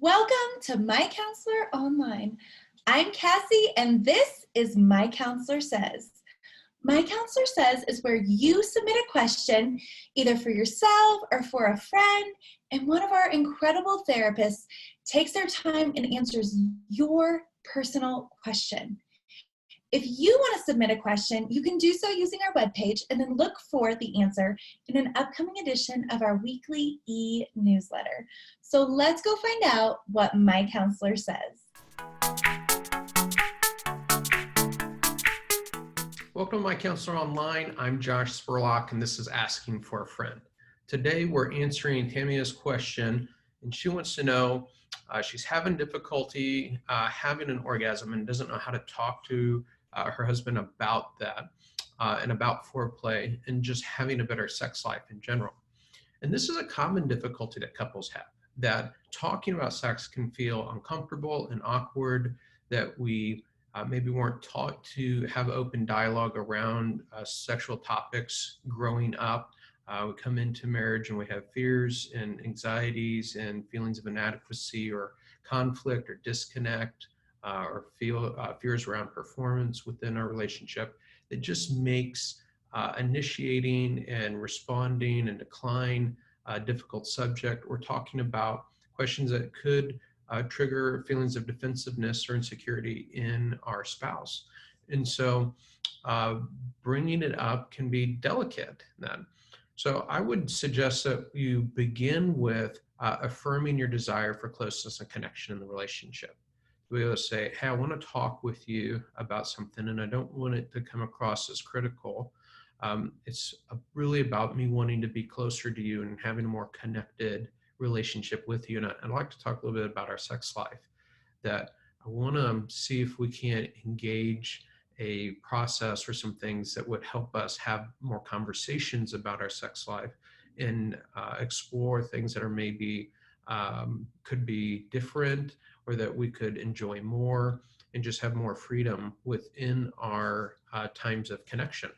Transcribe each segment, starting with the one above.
Welcome to MyCounselor.Online. I'm Cassie, and this is My Counselor Says. My Counselor Says is where you submit a question, either for yourself or for a friend, and one of our incredible therapists takes their time and answers your personal question. If you want to submit a question, you can do so using our webpage and then look for the answer in an upcoming edition of our weekly e-newsletter. So let's go find out what My Counselor says. Welcome to My Counselor Online. I'm Josh Spurlock, and this is Asking for a Friend. Today, we're answering Tamyiah's question, and she wants to know she's having difficulty having an orgasm and doesn't know how to talk to her husband about that and about foreplay and just having a better sex life in general. And this is a common difficulty that couples have, that talking about sex can feel uncomfortable and awkward, that we maybe weren't taught to have open dialogue around sexual topics growing up. We come into marriage and we have fears and anxieties and feelings of inadequacy or conflict or disconnect or fears around performance within our relationship. It just makes initiating and responding and decline a difficult subject. We're talking about questions that could trigger feelings of defensiveness or insecurity in our spouse. And so bringing it up can be delicate then. So I would suggest that you begin with affirming your desire for closeness and connection in the relationship. To be able to say, hey, I want to talk with you about something and I don't want it to come across as critical. It's really about me wanting to be closer to you and having a more connected relationship with you. And I'd like to talk a little bit about our sex life, that I want to see if we can engage a process or some things that would help us have more conversations about our sex life and explore things that are maybe could be different or that we could enjoy more and just have more freedom within our times of connection.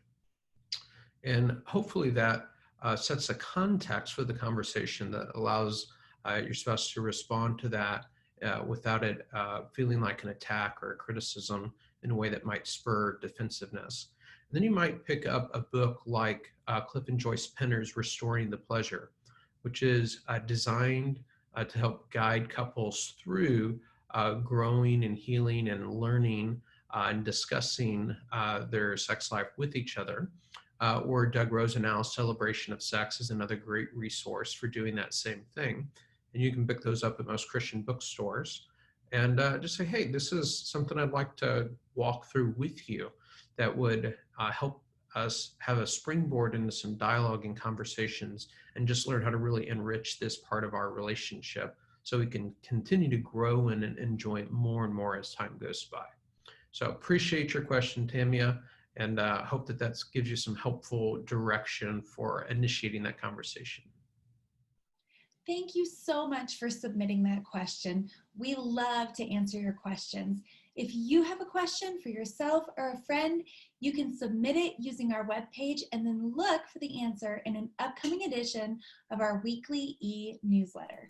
And hopefully that sets a context for the conversation that allows your spouse to respond to that without it feeling like an attack or a criticism in a way that might spur defensiveness. And then you might pick up a book like Cliff and Joyce Penner's Restoring the Pleasure, which is designed to help guide couples through growing and healing and learning and discussing their sex life with each other. Or Doug Rosenau's Celebration of Sex is another great resource for doing that same thing. And you can pick those up at most Christian bookstores and just say, hey, this is something I'd like to walk through with you that would help us have a springboard into some dialogue and conversations and just learn how to really enrich this part of our relationship so we can continue to grow and enjoy it more and more as time goes by. So appreciate your question, Tamyiah, and hope that gives you some helpful direction for initiating that conversation. Thank you so much for submitting that question. We love to answer your questions. If you have a question for yourself or a friend, you can submit it using our webpage and then look for the answer in an upcoming edition of our weekly e-newsletter.